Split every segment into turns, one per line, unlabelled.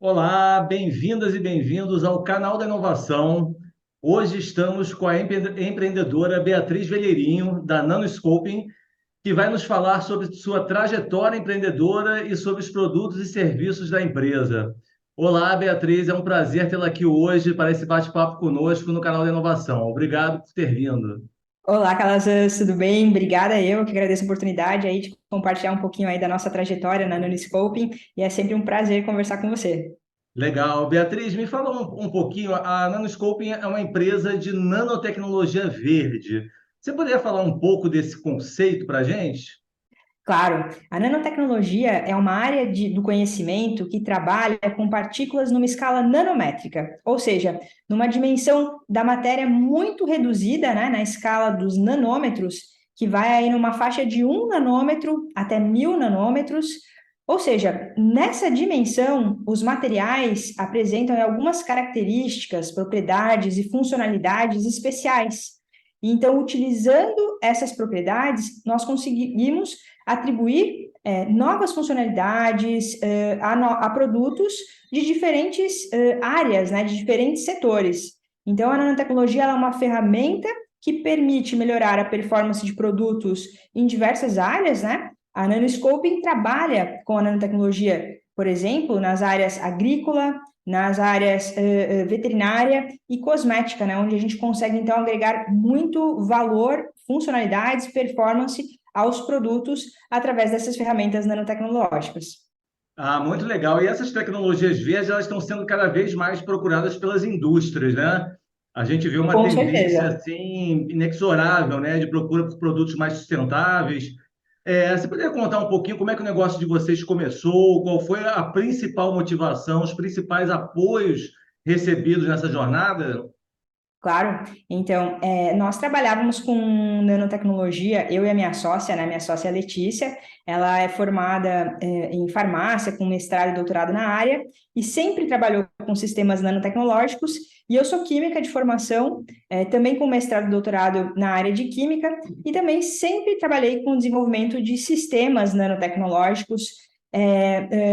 Olá, bem-vindas e bem-vindos ao canal da inovação. Hoje estamos com a empreendedora Beatriz Velheirinho, da Nanoscoping, que vai nos falar sobre sua trajetória empreendedora e sobre os produtos e serviços da empresa. Olá, Beatriz, é um prazer tê-la aqui hoje para esse bate-papo conosco no canal da inovação. Obrigado por ter vindo.
Olá, Calazans, tudo bem? Obrigada, eu que agradeço a oportunidade aí de compartilhar um pouquinho aí da nossa trajetória na Nanoscoping e é sempre um prazer conversar com você.
Legal. Beatriz, me fala um pouquinho. A Nanoscoping é uma empresa de nanotecnologia verde. Você poderia falar um pouco desse conceito para a gente?
Claro, a nanotecnologia é uma área do conhecimento que trabalha com partículas numa escala nanométrica, ou seja, numa dimensão da matéria muito reduzida, né, na escala dos nanômetros, que vai aí numa faixa de 1 nanômetro até 1.000 nanômetros. Ou seja, nessa dimensão, os materiais apresentam algumas características, propriedades e funcionalidades especiais. Então, utilizando essas propriedades, nós conseguimos atribuir novas funcionalidades a produtos de diferentes áreas, né, de diferentes setores. Então, a nanotecnologia ela é uma ferramenta que permite melhorar a performance de produtos em diversas áreas, né? A Nanoscoping trabalha com a nanotecnologia, por exemplo, nas áreas agrícola, nas áreas veterinária e cosmética, né, onde a gente consegue, então, agregar muito valor, funcionalidades, performance aos produtos através dessas ferramentas nanotecnológicas.
Ah, muito legal. E essas tecnologias verdes, elas estão sendo cada vez mais procuradas pelas indústrias, né? A gente vê uma
Com
tendência
certeza.
assim inexorável, né, de procura por produtos mais sustentáveis. Você poderia contar um pouquinho como é que o negócio de vocês começou? Qual foi a principal motivação, os principais apoios recebidos nessa jornada?
Claro. Então, nós trabalhávamos com nanotecnologia, eu e a minha sócia, né? Minha sócia Letícia, ela é formada em farmácia, com mestrado e doutorado na área, e sempre trabalhou com sistemas nanotecnológicos, e eu sou química de formação, também com mestrado e doutorado na área de química, e também sempre trabalhei com o desenvolvimento de sistemas nanotecnológicos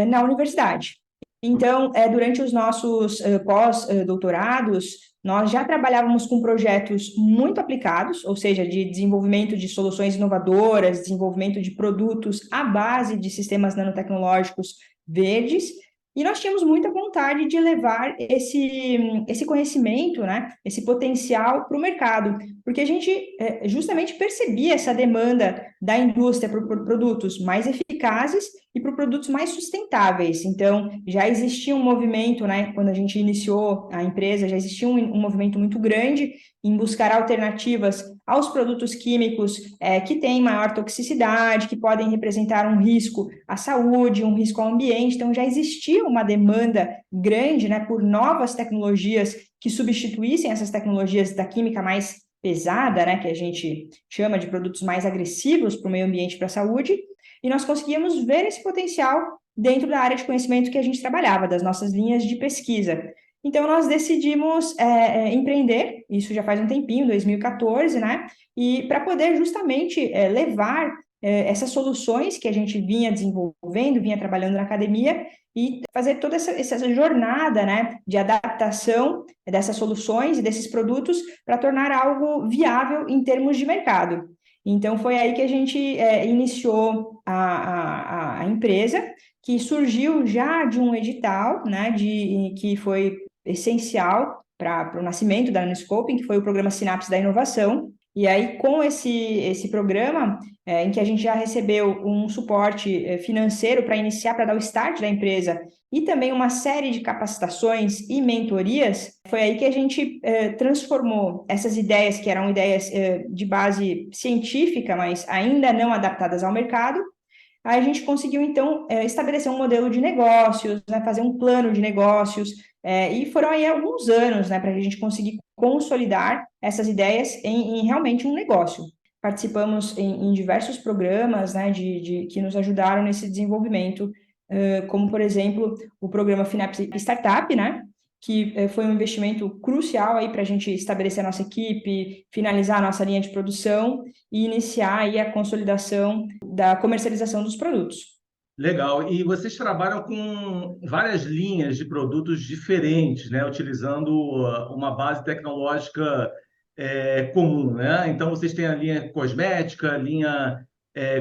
na universidade. Então, durante os nossos pós-doutorados, nós já trabalhávamos com projetos muito aplicados, ou seja, de desenvolvimento de soluções inovadoras, desenvolvimento de produtos à base de sistemas nanotecnológicos verdes, e nós tínhamos muita vontade de levar esse conhecimento, né, esse potencial para o mercado, porque a gente justamente percebia essa demanda da indústria por produtos mais eficazes e por produtos mais sustentáveis. Então, já existia um movimento, né, quando a gente iniciou a empresa, já existia um movimento muito grande em buscar alternativas aos produtos químicos que têm maior toxicidade, que podem representar um risco à saúde, um risco ao ambiente. Então, já existia uma demanda grande, né, por novas tecnologias que substituíssem essas tecnologias da química mais pesada, né, que a gente chama de produtos mais agressivos para o meio ambiente e para a saúde, e nós conseguíamos ver esse potencial dentro da área de conhecimento que a gente trabalhava, das nossas linhas de pesquisa. Então, nós decidimos empreender, isso já faz um tempinho, 2014, né? E para poder justamente levar essas soluções que a gente vinha desenvolvendo, vinha trabalhando na academia, e fazer toda essa jornada, né, de adaptação dessas soluções e desses produtos para tornar algo viável em termos de mercado. Então, foi aí que a gente iniciou a empresa, que surgiu já de um edital, né, que foi essencial para o nascimento da Nanoscoping, que foi o programa Sinapse da Inovação. E aí, com esse programa, em que a gente já recebeu um suporte financeiro para iniciar, para dar o start da empresa, e também uma série de capacitações e mentorias, foi aí que a gente transformou essas ideias, que eram ideias de base científica, mas ainda não adaptadas ao mercado. Aí a gente conseguiu, então, estabelecer um modelo de negócios, né, fazer um plano de negócios, e foram aí alguns anos, né, para a gente conseguir consolidar essas ideias em realmente um negócio. Participamos em diversos programas, né, que nos ajudaram nesse desenvolvimento, como, por exemplo, o programa Finapse Startup, né, que foi um investimento crucial aí para a gente estabelecer a nossa equipe, finalizar a nossa linha de produção e iniciar aí a consolidação da comercialização dos produtos.
Legal. E vocês trabalham com várias linhas de produtos diferentes, né? Utilizando uma base tecnológica comum, né? Então, vocês têm a linha cosmética, linha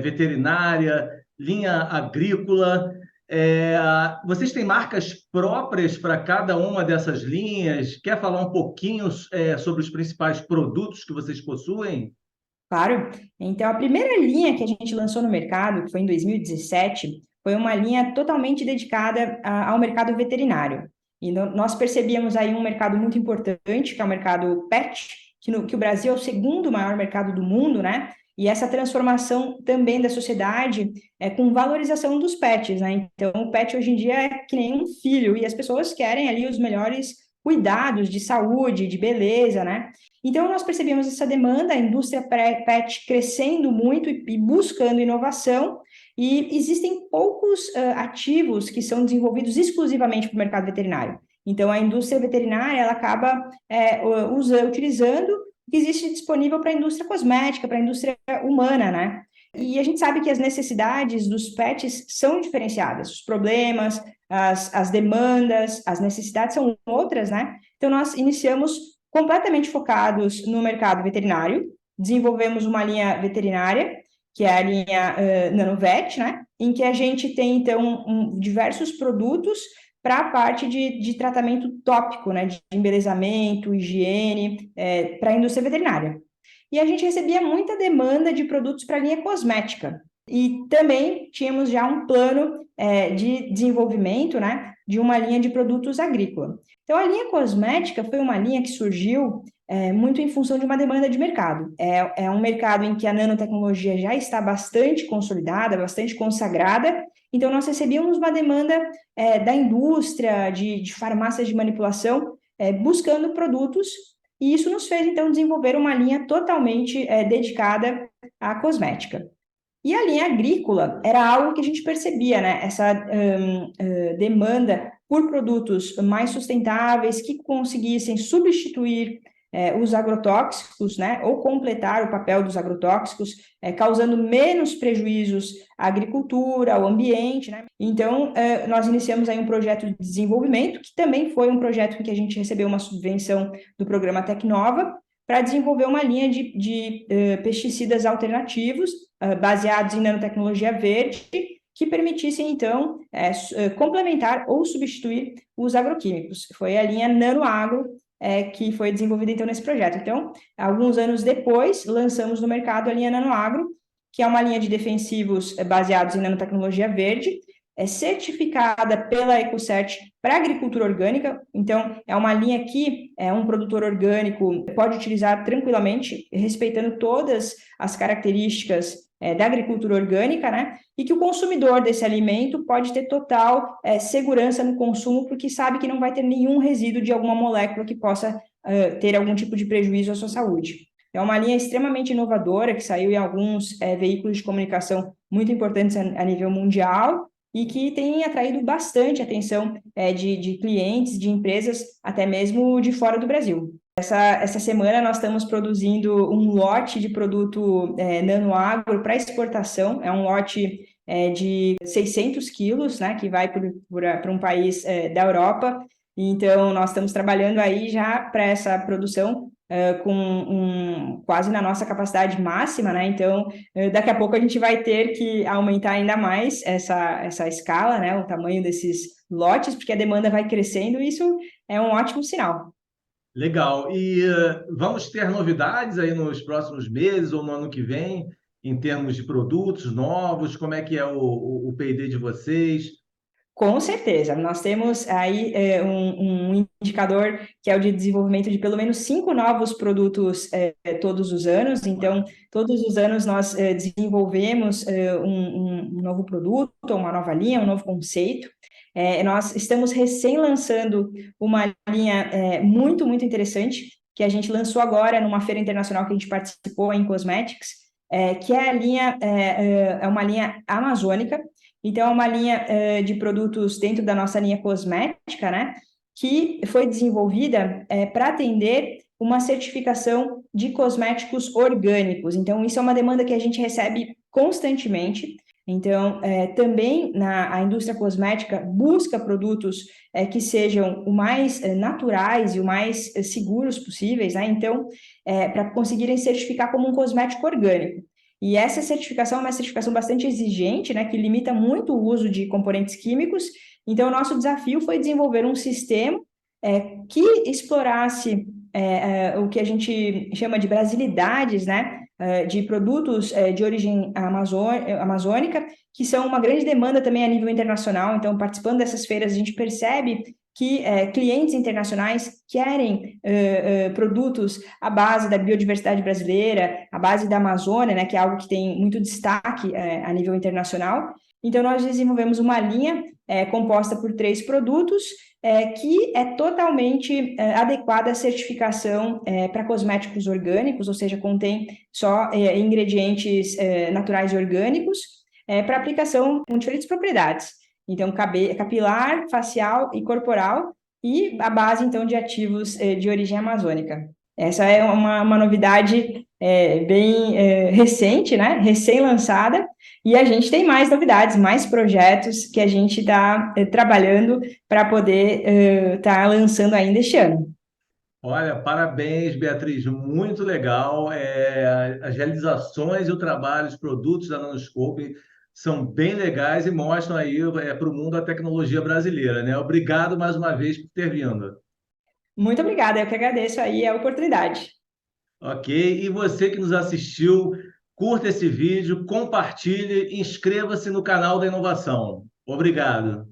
veterinária, linha agrícola. É, Vocês têm marcas próprias para cada uma dessas linhas? Quer falar um pouquinho sobre os principais produtos que vocês possuem?
Claro. Então, a primeira linha que a gente lançou no mercado, que foi em 2017, foi uma linha totalmente dedicada ao mercado veterinário. E nós percebíamos aí um mercado muito importante, que é o mercado pet, que o Brasil é o segundo maior mercado do mundo, né? E essa transformação também da sociedade é com valorização dos pets, né? Então, o pet hoje em dia é que nem um filho, e as pessoas querem ali os melhores cuidados de saúde, de beleza, né? Então, nós percebemos essa demanda, a indústria pet crescendo muito e buscando inovação, e existem poucos ativos que são desenvolvidos exclusivamente para o mercado veterinário. Então, a indústria veterinária, ela acaba utilizando o que existe disponível para a indústria cosmética, para a indústria humana, né? E a gente sabe que as necessidades dos pets são diferenciadas, os problemas, as demandas, as necessidades são outras, né? Então, nós iniciamos completamente focados no mercado veterinário, desenvolvemos uma linha veterinária, que é a linha Nanovet, né? Em que a gente tem, então, diversos produtos para a parte de tratamento tópico, né? De embelezamento, higiene, para a indústria veterinária. E a gente recebia muita demanda de produtos para a linha cosmética. E também tínhamos já um plano de desenvolvimento, né, de uma linha de produtos agrícola. Então, a linha cosmética foi uma linha que surgiu muito em função de uma demanda de mercado. É um mercado em que a nanotecnologia já está bastante consolidada, bastante consagrada. Então, nós recebíamos uma demanda da indústria, de farmácias de manipulação, buscando produtos, e isso nos fez, então, desenvolver uma linha totalmente dedicada à cosmética. E a linha agrícola era algo que a gente percebia, né? Essa demanda por produtos mais sustentáveis que conseguissem substituir os agrotóxicos, né? Ou completar o papel dos agrotóxicos, causando menos prejuízos à agricultura, ao ambiente, né? Então, nós iniciamos aí um projeto de desenvolvimento, que também foi um projeto em que a gente recebeu uma subvenção do programa Tecnova, para desenvolver uma linha de pesticidas alternativos, baseados em nanotecnologia verde, que permitissem, então, complementar ou substituir os agroquímicos. Foi a linha NanoAgro que foi desenvolvida, então, nesse projeto. Então, alguns anos depois, lançamos no mercado a linha NanoAgro, que é uma linha de defensivos baseados em nanotecnologia verde, certificada pela Ecocert para agricultura orgânica. Então, é uma linha que um produtor orgânico pode utilizar tranquilamente, respeitando todas as características da agricultura orgânica, né? E que o consumidor desse alimento pode ter total segurança no consumo, porque sabe que não vai ter nenhum resíduo de alguma molécula que possa ter algum tipo de prejuízo à sua saúde. É uma linha extremamente inovadora, que saiu em alguns veículos de comunicação muito importantes a nível mundial, e que tem atraído bastante atenção de clientes, de empresas, até mesmo de fora do Brasil. Essa semana nós estamos produzindo um lote de produto nanoagro para exportação, é um lote de 600 quilos, né, que vai para um país da Europa. Então, nós estamos trabalhando aí já para essa produção quase na nossa capacidade máxima, né? Então, daqui a pouco a gente vai ter que aumentar ainda mais essa escala, né? O tamanho desses lotes, porque a demanda vai crescendo, e isso é um ótimo sinal.
Legal. E vamos ter novidades aí nos próximos meses ou no ano que vem, em termos de produtos novos? Como é que é o P&D de vocês?
Com certeza, nós temos aí um indicador que é o de desenvolvimento de pelo menos 5 novos produtos todos os anos. Então, todos os anos nós desenvolvemos um novo produto, uma nova linha, um novo conceito. Nós estamos recém-lançando uma linha muito, muito interessante, que a gente lançou agora numa feira internacional que a gente participou em Cosmetics, que é a linha, é uma linha amazônica. Então, é uma linha de produtos dentro da nossa linha cosmética, né, que foi desenvolvida para atender uma certificação de cosméticos orgânicos. Então, isso é uma demanda que a gente recebe constantemente. Então, também a indústria cosmética busca produtos que sejam o mais naturais e o mais seguros possíveis, né? Então, para conseguirem certificar como um cosmético orgânico. E essa certificação é uma certificação bastante exigente, né? Que limita muito o uso de componentes químicos. Então, o nosso desafio foi desenvolver um sistema que explorasse o que a gente chama de brasilidades, né? De produtos de origem amazônica, que são uma grande demanda também a nível internacional. Então, participando dessas feiras, a gente percebe que clientes internacionais querem produtos à base da biodiversidade brasileira, à base da Amazônia, né, que é algo que tem muito destaque a nível internacional. Então, nós desenvolvemos uma linha composta por 3 produtos, que é totalmente adequada à certificação para cosméticos orgânicos, ou seja, contém só ingredientes naturais e orgânicos, para aplicação com diferentes propriedades. Então, capilar, facial e corporal, e a base, então, de ativos de origem amazônica. Essa é uma novidade bem recente, né? Recém-lançada, e a gente tem mais novidades, mais projetos que a gente está trabalhando para poder estar lançando ainda este ano.
Olha, parabéns, Beatriz, muito legal. As realizações e o trabalho, os produtos da Nanoscope são bem legais e mostram aí para o mundo a tecnologia brasileira, né? Obrigado mais uma vez por ter vindo.
Muito obrigada, eu que agradeço aí a oportunidade.
Ok? E você que nos assistiu, curta esse vídeo, compartilhe, inscreva-se no canal da Inovação. Obrigado.